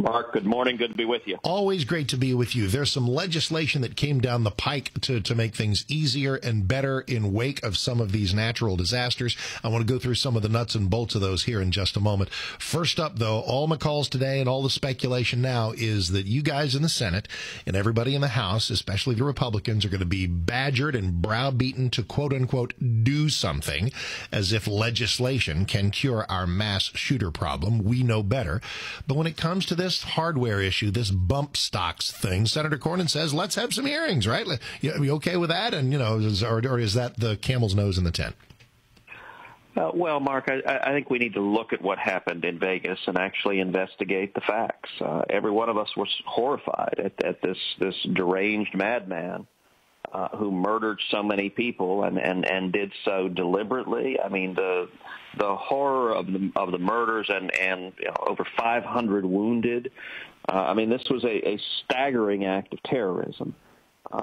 Mark, good morning. Good to be with you. Always great to be with you. There's some legislation that came down the pike to make things easier and better in wake of some of these natural disasters. I want to go through some of the nuts and bolts of those here in just a moment. First up, though, all McCall's today and all the speculation now is that you guys in the Senate and everybody in the House, especially the Republicans, are going to be badgered and browbeaten to, quote-unquote, do something, as if legislation can cure our mass shooter problem. We know better. But when it comes to this hardware issue, this bump stocks thing, Senator Cornyn says, let's have some hearings, right? Are you okay with that? And, or is that the camel's nose in the tent? Well, Mark, I think we need to look at what happened in Vegas and actually investigate the facts. Every one of us was horrified at this deranged madman who murdered so many people and did so deliberately. I mean, the horror of the murders and over 500 wounded. I mean, this was a staggering act of terrorism.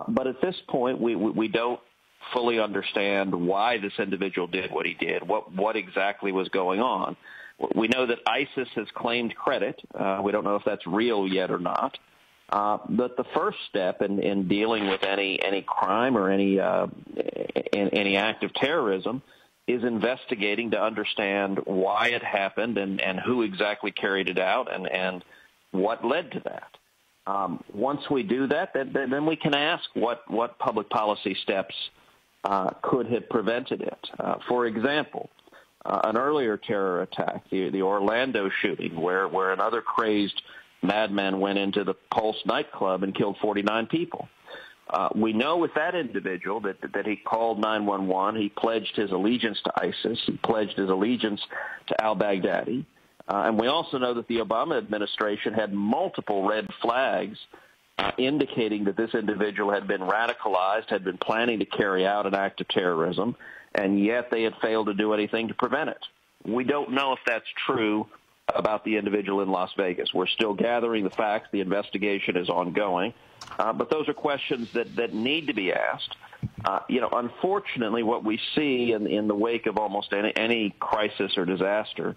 But at this point, we don't fully understand why this individual did what he did, what exactly was going on. We know that ISIS has claimed credit. We don't know if that's real yet or not. But the first step in dealing with any crime or any act of terrorism is investigating to understand why it happened and who exactly carried it out and what led to that. Once we do that, then we can ask what public policy steps could have prevented it. For example, an earlier terror attack, the Orlando shooting, where another crazed madman went into the Pulse nightclub and killed 49 people. We know with that individual that he called 911. He pledged his allegiance to ISIS. He pledged his allegiance to al-Baghdadi. And we also know that the Obama administration had multiple red flags indicating that this individual had been radicalized, had been planning to carry out an act of terrorism, and yet they had failed to do anything to prevent it. We don't know if that's true about the individual in Las Vegas. We're still gathering the facts. The investigation is ongoing. But those are questions that need to be asked. Unfortunately, what we see in the wake of almost any crisis or disaster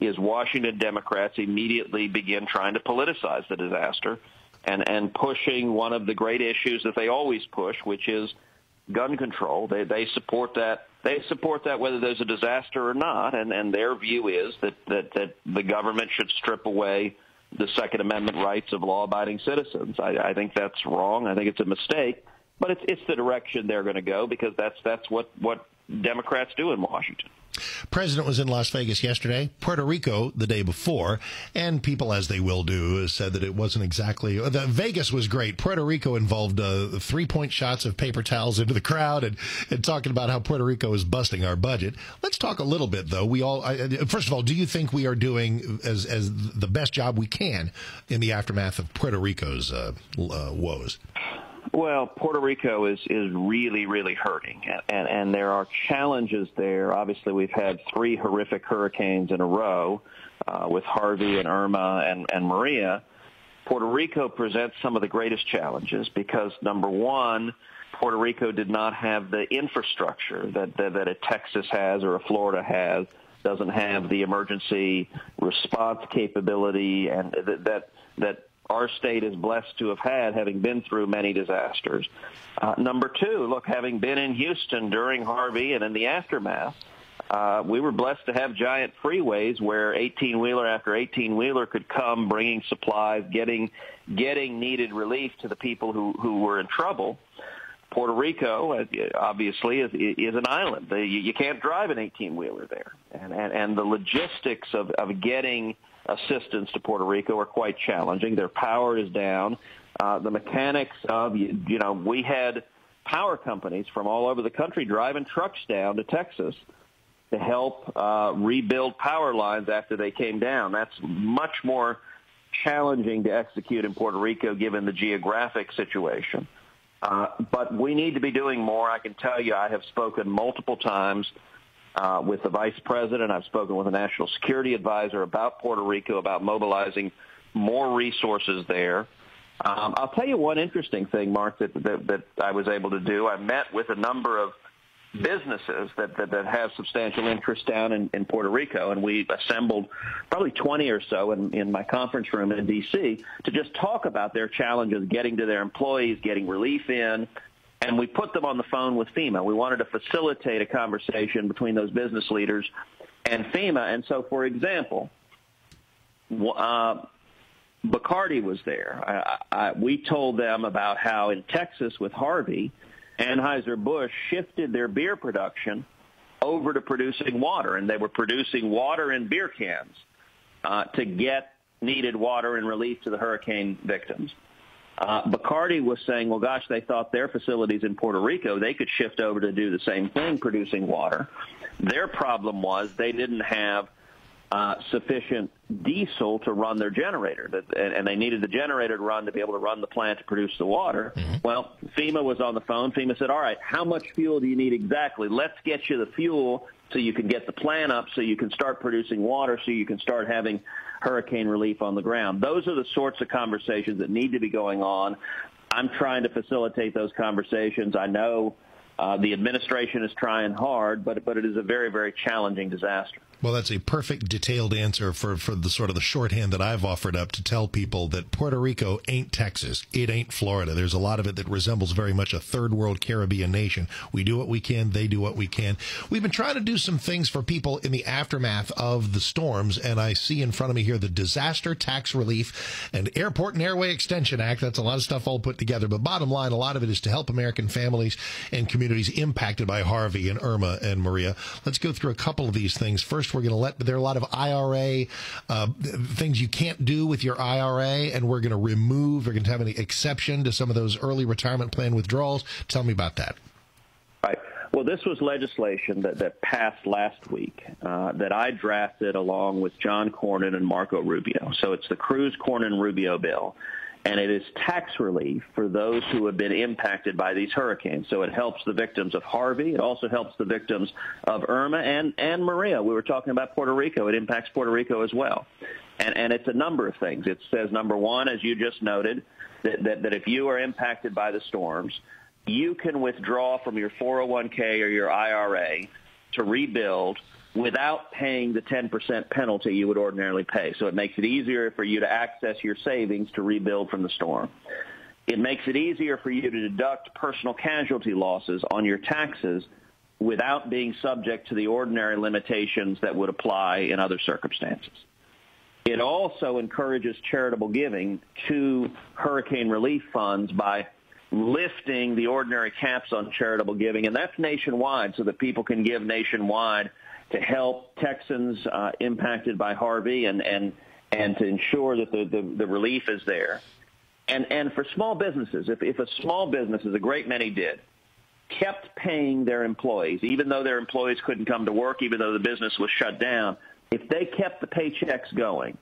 is Washington Democrats immediately begin trying to politicize the disaster and pushing one of the great issues that they always push, which is gun control. They support that. They support that whether there's a disaster or not, and their view is that the government should strip away the Second Amendment rights of law-abiding citizens. I think that's wrong. I think it's a mistake, but it's the direction they're going to go because that's what Democrats do in Washington. President was in Las Vegas yesterday, Puerto Rico the day before, and people, as they will do, said that it wasn't exactly... Vegas was great. Puerto Rico involved 3-point shots of paper towels into the crowd and talking about how Puerto Rico is busting our budget. Let's talk a little bit, though. First of all, do you think we are doing as the best job we can in the aftermath of Puerto Rico's woes? Well, Puerto Rico is really, really hurting, and there are challenges there. Obviously, we've had 3 horrific hurricanes in a row with Harvey and Irma and Maria. Puerto Rico presents some of the greatest challenges because, number one, Puerto Rico did not have the infrastructure that a Texas has or a Florida has, doesn't have the emergency response capability and that our state is blessed to have had, having been through many disasters. Number two, look, having been in Houston during Harvey and in the aftermath, we were blessed to have giant freeways where 18-wheeler after 18-wheeler could come bringing supplies, getting needed relief to the people who were in trouble. Puerto Rico, obviously, is an island. You can't drive an 18-wheeler there. And the logistics of getting assistance to Puerto Rico are quite challenging. Their power is down. The mechanics of, we had power companies from all over the country driving trucks down to Texas to help rebuild power lines after they came down. That's much more challenging to execute in Puerto Rico given the geographic situation. But we need to be doing more. I can tell you I have spoken multiple times with the vice president. I've spoken with a national security advisor about Puerto Rico, about mobilizing more resources there. I'll tell you one interesting thing, Mark, that I was able to do. I met with a number of businesses that have substantial interest down in Puerto Rico, and we assembled probably 20 or so in my conference room in D.C. to just talk about their challenges getting to their employees, getting relief in, and we put them on the phone with FEMA. We wanted to facilitate a conversation between those business leaders and FEMA. And so, for example, Bacardi was there. We told them about how in Texas with Harvey, Anheuser-Busch shifted their beer production over to producing water, and they were producing water in beer cans to get needed water and relief to the hurricane victims. Bacardi was saying, well, gosh, they thought their facilities in Puerto Rico, they could shift over to do the same thing, producing water. Their problem was they didn't have sufficient diesel to run their generator, and they needed the generator to run to be able to run the plant to produce the water. Mm-hmm. Well, FEMA was on the phone. FEMA said, all right, how much fuel do you need exactly? Let's get you the fuel so you can get the plant up so you can start producing water so you can start having hurricane relief on the ground. Those are the sorts of conversations that need to be going on. I'm trying to facilitate those conversations. I know the administration is trying hard, but it is a very, very challenging disaster. Well, that's a perfect detailed answer for the sort of the shorthand that I've offered up to tell people that Puerto Rico ain't Texas. It ain't Florida. There's a lot of it that resembles very much a third world Caribbean nation. We do what we can. They do what we can. We've been trying to do some things for people in the aftermath of the storms, and I see in front of me here the Disaster Tax Relief and Airport and Airway Extension Act. That's a lot of stuff all put together. But bottom line, a lot of it is to help American families and communities impacted by Harvey and Irma and Maria. Let's go through a couple of these things. First, we're going to there are a lot of IRA things you can't do with your IRA, and we're going to have an exception to some of those early retirement plan withdrawals. Tell me about that. Right. Well, this was legislation that passed last week that I drafted along with John Cornyn and Marco Rubio. So it's the Cruz, Cornyn, Rubio bill. And it is tax relief for those who have been impacted by these hurricanes. So it helps the victims of Harvey. It also helps the victims of Irma and Maria. We were talking about Puerto Rico. It impacts Puerto Rico as well. And it's a number of things. It says, number one, as you just noted, that if you are impacted by the storms, you can withdraw from your 401k or your IRA to rebuild without paying the 10% penalty you would ordinarily pay. So it makes it easier for you to access your savings to rebuild from the storm. It makes it easier for you to deduct personal casualty losses on your taxes without being subject to the ordinary limitations that would apply in other circumstances. It also encourages charitable giving to hurricane relief funds by lifting the ordinary caps on charitable giving, and that's nationwide so that people can give nationwide to help Texans impacted by Harvey and to ensure that the relief is there. And for small businesses, if a small business, as a great many did, kept paying their employees, even though their employees couldn't come to work, even though the business was shut down, if they kept the paychecks going,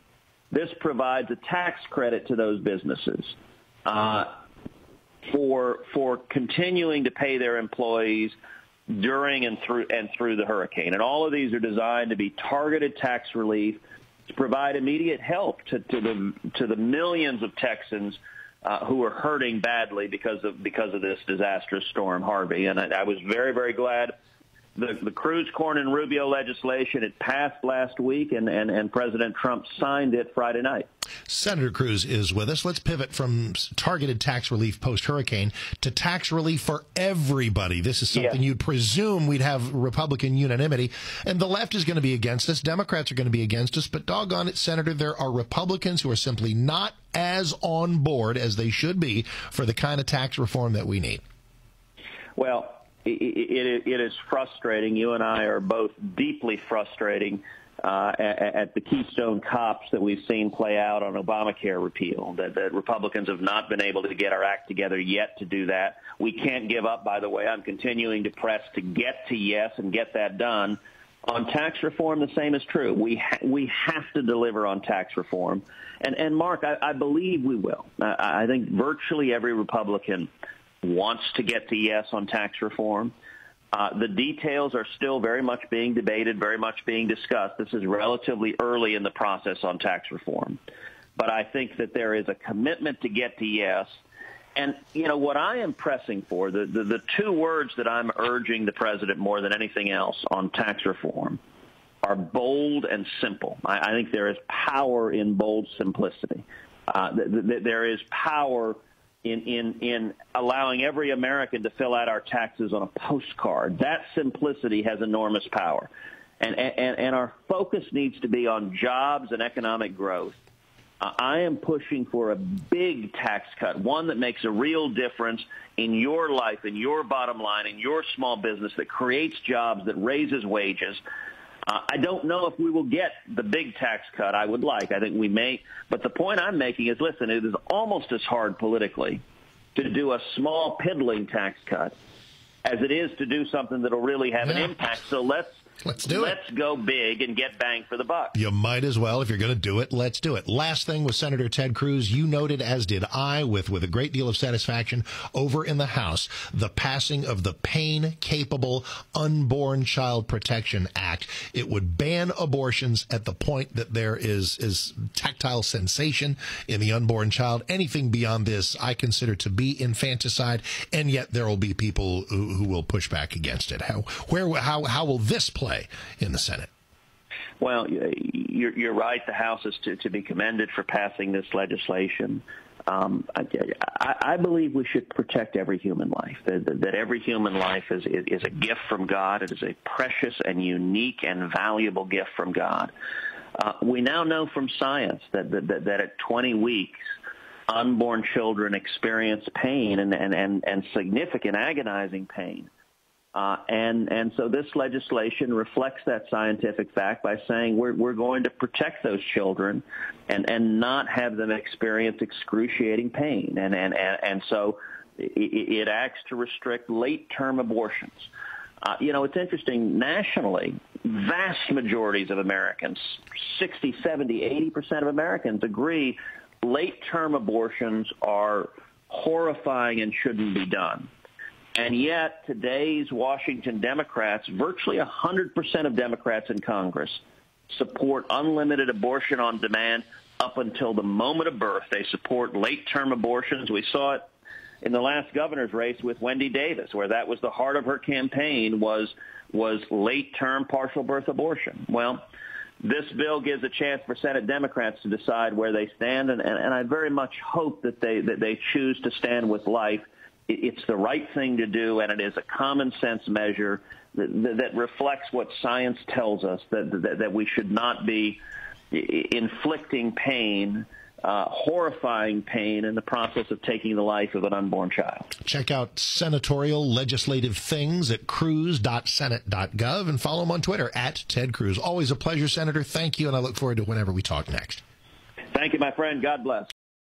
this provides a tax credit to those businesses for continuing to pay their employees during and through the hurricane. And all of these are designed to be targeted tax relief to provide immediate help to the millions of Texans who are hurting badly because of this disastrous storm Harvey. And I was very, very glad the Cruz, Cornyn, Rubio legislation, it passed last week, and President Trump signed it Friday night. Senator Cruz is with us. Let's pivot from targeted tax relief post-hurricane to tax relief for everybody. This is something you'd presume we'd have Republican unanimity, and the left is going to be against us. Democrats are going to be against us, but doggone it, Senator, there are Republicans who are simply not as on board as they should be for the kind of tax reform that we need. Well, it is frustrating. You and I are both deeply frustrating at the Keystone Cops that we've seen play out on Obamacare repeal, that Republicans have not been able to get our act together yet to do that. We can't give up, by the way. I'm continuing to press to get to yes and get that done. On tax reform, the same is true. We have to deliver on tax reform. And Mark, I believe we will. I think virtually every Republican wants to get to yes on tax reform. The details are still very much being debated, very much being discussed. This is relatively early in the process on tax reform. But I think that there is a commitment to get to yes, And what I am pressing for, the two words that I'm urging the president more than anything else on tax reform are bold and simple. I think there is power in bold simplicity. There is power in allowing every American to fill out our taxes on a postcard. That simplicity has enormous power. And our focus needs to be on jobs and economic growth. I am pushing for a big tax cut, one that makes a real difference in your life, in your bottom line, in your small business, that creates jobs, that raises wages. I don't know if we will get the big tax cut I would like. I think we may. But the point I'm making is, listen, it is almost as hard politically to do a small, piddling tax cut as it is to do something that will really have an impact. So let's do it. Let's go big and get bang for the buck. You might as well. If you're going to do it, let's do it. Last thing with Senator Ted Cruz, you noted, as did I, with a great deal of satisfaction over in the House, the passing of the Pain-Capable Unborn Child Protection Act. It would ban abortions at the point that there is tactile sensation in the unborn child. Anything beyond this I consider to be infanticide, and yet there will be people who will push back against it. How will this play in the Senate? Well, you're right. The House is to be commended for passing this legislation. I believe we should protect every human life, that every human life is a gift from God. It is a precious and unique and valuable gift from God. We now know from science that at 20 weeks, unborn children experience pain and significant agonizing pain. And so this legislation reflects that scientific fact by saying we're going to protect those children and not have them experience excruciating pain. And so it acts to restrict late-term abortions. It's interesting. Nationally, vast majorities of Americans, 60, 70, 80% of Americans agree late-term abortions are horrifying and shouldn't be done. And yet, today's Washington Democrats, virtually 100% of Democrats in Congress, support unlimited abortion on demand up until the moment of birth. They support late-term abortions. We saw it in the last governor's race with Wendy Davis, where that was the heart of her campaign was late-term partial birth abortion. Well, this bill gives a chance for Senate Democrats to decide where they stand, and I very much hope that they choose to stand with life. It's the right thing to do, and it is a common sense measure that reflects what science tells us, that we should not be inflicting pain, horrifying pain, in the process of taking the life of an unborn child. Check out senatorial legislative things at cruz.senate.gov and follow him on Twitter at Ted Cruz. Always a pleasure, Senator. Thank you, and I look forward to whenever we talk next. Thank you, my friend. God bless.